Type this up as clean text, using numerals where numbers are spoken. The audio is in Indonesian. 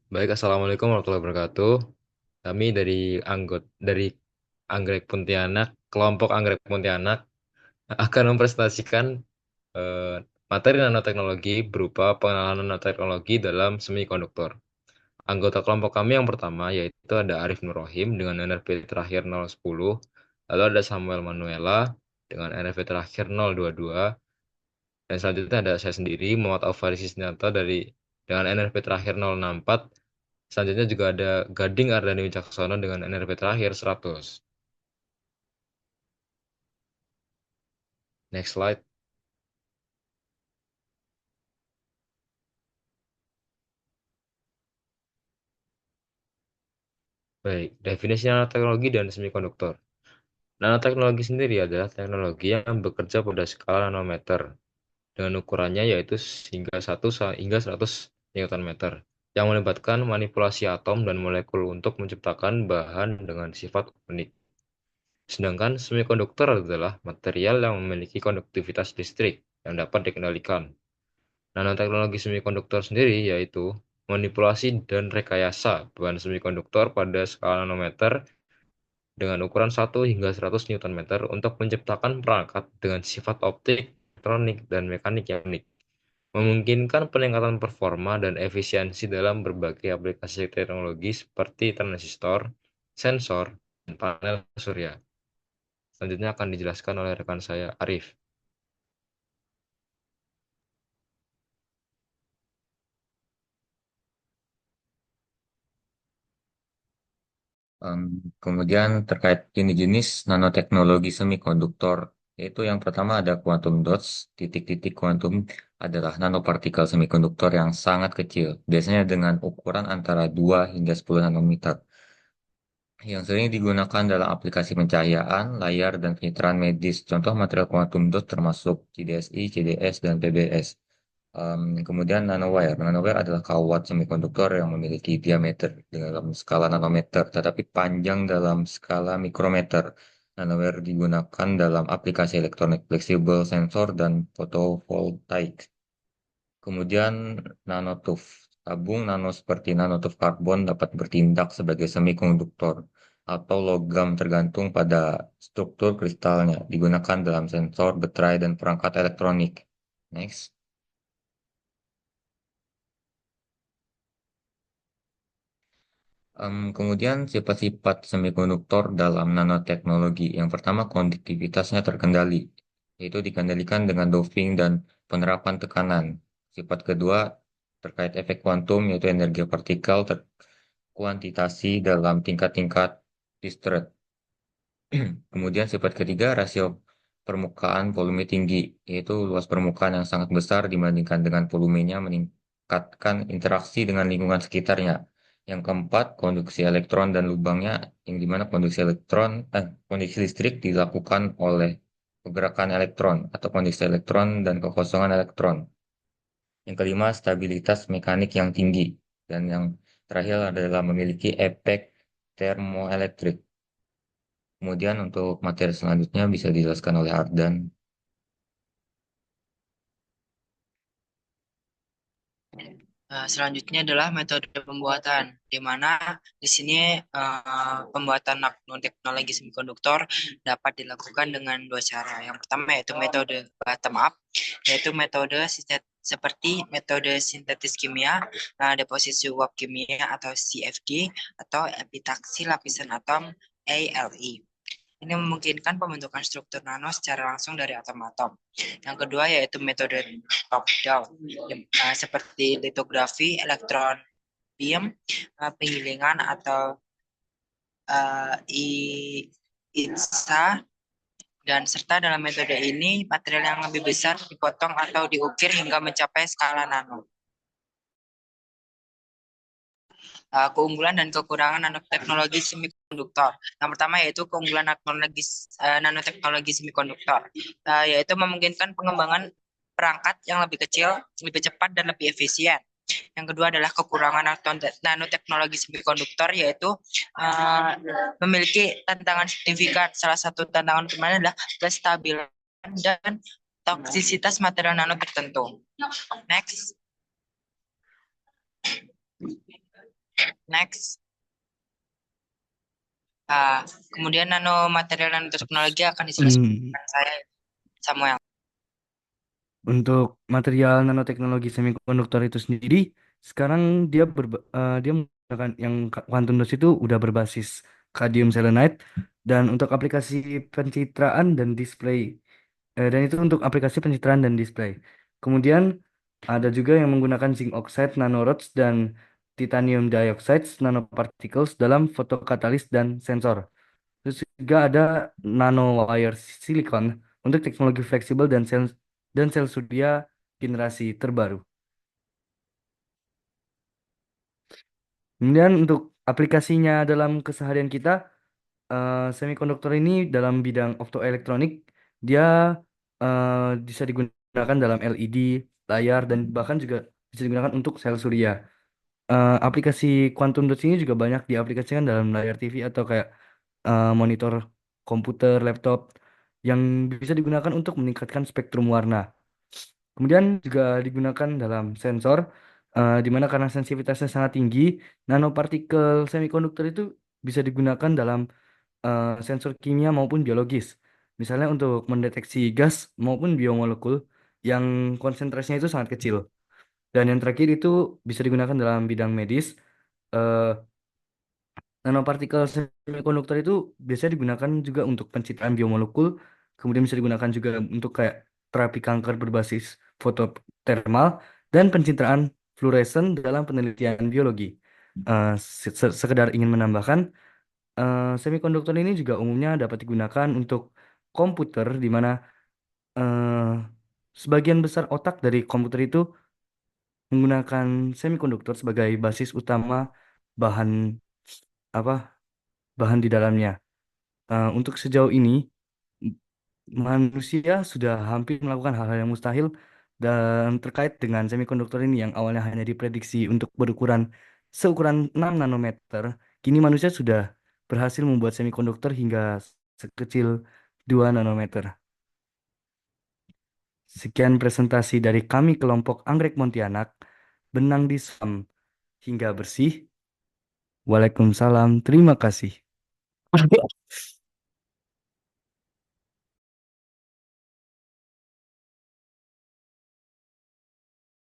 Baik, Assalamualaikum warahmatullahi wabarakatuh. Kami dari Anggrek Pontianak, kelompok Anggrek Pontianak akan mempresentasikan eh, materi nanoteknologi berupa pengenalan nanoteknologi dalam semikonduktor. Anggota kelompok kami yang pertama yaitu ada Arif Nur Rohim dengan NRP terakhir 010, lalu ada Samuel Manuela dengan NRP terakhir 022, dan selanjutnya ada saya sendiri, Muhammad Alfaris Isnanto dengan NRP terakhir 064. Selanjutnya juga ada Gading Ardani Wicaksono dengan NRP terakhir 100. Next slide. Baik, definisi nanoteknologi dan semikonduktor. Nanoteknologi sendiri adalah teknologi yang bekerja pada skala nanometer dengan ukurannya yaitu hingga 100 Newton meter yang melibatkan manipulasi atom dan molekul untuk menciptakan bahan dengan sifat unik. Sedangkan semikonduktor adalah material yang memiliki konduktivitas listrik yang dapat dikendalikan. Nanoteknologi semikonduktor sendiri yaitu manipulasi dan rekayasa bahan semikonduktor pada skala nanometer dengan ukuran 1 hingga 100 Newton meter untuk menciptakan perangkat dengan sifat optik, elektronik, dan mekanik yang unik, memungkinkan peningkatan performa dan efisiensi dalam berbagai aplikasi teknologi seperti transistor, sensor, dan panel surya. Selanjutnya akan dijelaskan oleh rekan saya, Arif. Em, Kemudian terkait jenis-jenis nanoteknologi semikonduktor, yaitu yang pertama ada quantum dots. Titik-titik kuantum adalah nanopartikel semikonduktor yang sangat kecil, biasanya dengan ukuran antara 2 hingga 10 nanometer, yang sering digunakan dalam aplikasi pencahayaan, layar, dan pencitraan medis. Contoh material quantum dot termasuk CDSI, CDS, dan PBS. Kemudian nanowire. Nanowire adalah kawat semikonduktor yang memiliki diameter dalam skala nanometer, tetapi panjang dalam skala mikrometer. Nanowire digunakan dalam aplikasi elektronik fleksibel, sensor, dan fotovoltaik. Kemudian nanotuf. Tabung nano seperti nanotuf karbon dapat bertindak sebagai semikonduktor atau logam tergantung pada struktur kristalnya, digunakan dalam sensor, baterai, dan perangkat elektronik. Next. Kemudian sifat-sifat semikonduktor dalam nanoteknologi. Yang pertama, konduktivitasnya terkendali, yaitu dikendalikan dengan doping dan penerapan tekanan. Sifat kedua, terkait efek kuantum, yaitu energi partikel terkuantitasi dalam tingkat-tingkat discrete. Kemudian sifat ketiga, rasio permukaan volume tinggi, yaitu luas permukaan yang sangat besar dibandingkan dengan volumenya meningkatkan interaksi dengan lingkungan sekitarnya. Yang keempat, konduksi elektron dan lubangnya, yang dimana kondisi listrik dilakukan oleh pergerakan elektron atau kondisi elektron dan kekosongan elektron. Yang kelima, stabilitas mekanik yang tinggi. Dan yang terakhir adalah memiliki efek termoelektrik. Kemudian untuk materi selanjutnya bisa dijelaskan oleh Ardan. Selanjutnya adalah metode pembuatan, di mana di sini pembuatan teknologi semikonduktor dapat dilakukan dengan dua cara. Yang pertama yaitu metode bottom up, yaitu metode seperti metode sintetis kimia, deposisi uap kimia atau CFD, atau epitaksi lapisan atom ALE. Ini memungkinkan pembentukan struktur nano secara langsung dari atom-atom. Yang kedua yaitu metode top down, seperti litografi, elektron beam, penggilingan atau INSA, dan serta dalam metode ini material yang lebih besar dipotong atau diukir hingga mencapai skala nano. Keunggulan dan kekurangan nanoteknologi semikonduktor. Yang pertama yaitu keunggulan nanoteknologi semikonduktor, yaitu memungkinkan pengembangan perangkat yang lebih kecil, lebih cepat, dan lebih efisien. Yang kedua adalah kekurangan nanoteknologi semikonduktor, yaitu memiliki tantangan signifikan. Salah satu tantangan utamanya adalah kestabilan dan toksisitas material nano tertentu. Next. Next. Ah, kemudian nanomaterial dan teknologi akan dijelaskan Hmm, saya Samuel. Untuk material nanoteknologi semikonduktor itu sendiri, sekarang dia menggunakan yang quantum dot itu udah berbasis cadmium selenide, dan untuk aplikasi pencitraan dan display. Dan itu untuk aplikasi pencitraan dan display. Kemudian ada juga yang menggunakan zinc oxide nanorods dan titanium dioxide nanoparticles dalam fotokatalis dan sensor. Terus juga ada nanowire silicon untuk teknologi fleksibel dan sel surya generasi terbaru. Kemudian untuk aplikasinya dalam keseharian kita, semikonduktor ini dalam bidang optoelektronik, dia eh, bisa digunakan dalam LED, layar, dan bahkan juga bisa digunakan untuk sel surya. Aplikasi quantum dots ini juga banyak diaplikasikan dalam layar TV atau kayak monitor komputer, laptop, yang bisa digunakan untuk meningkatkan spektrum warna. Kemudian juga digunakan dalam sensor, di mana karena sensitivitasnya sangat tinggi, nanopartikel semikonduktor itu bisa digunakan dalam sensor kimia maupun biologis. Misalnya untuk mendeteksi gas maupun biomolekul yang konsentrasinya itu sangat kecil. Dan yang terakhir itu bisa digunakan dalam bidang medis. Eh, Nanopartikel semikonduktor itu biasanya digunakan juga untuk pencitraan biomolekul, kemudian bisa digunakan juga untuk kayak terapi kanker berbasis fototermal dan pencitraan fluoresen dalam penelitian biologi. Sekedar ingin menambahkan, semikonduktor ini juga umumnya dapat digunakan untuk komputer, di mana eh, sebagian besar otak dari komputer itu menggunakan semikonduktor sebagai basis utama bahan apa bahan di dalamnya. Untuk sejauh ini, m- manusia sudah hampir melakukan hal-hal yang mustahil dan terkait dengan semikonduktor ini yang awalnya hanya diprediksi untuk berukuran seukuran 6 nanometer, kini manusia sudah berhasil membuat semikonduktor hingga sekecil 2 nanometer. Sekian presentasi dari kami kelompok Anggrek Pontianak, benang di Sam hingga bersih. Waalaikumsalam, terima kasih.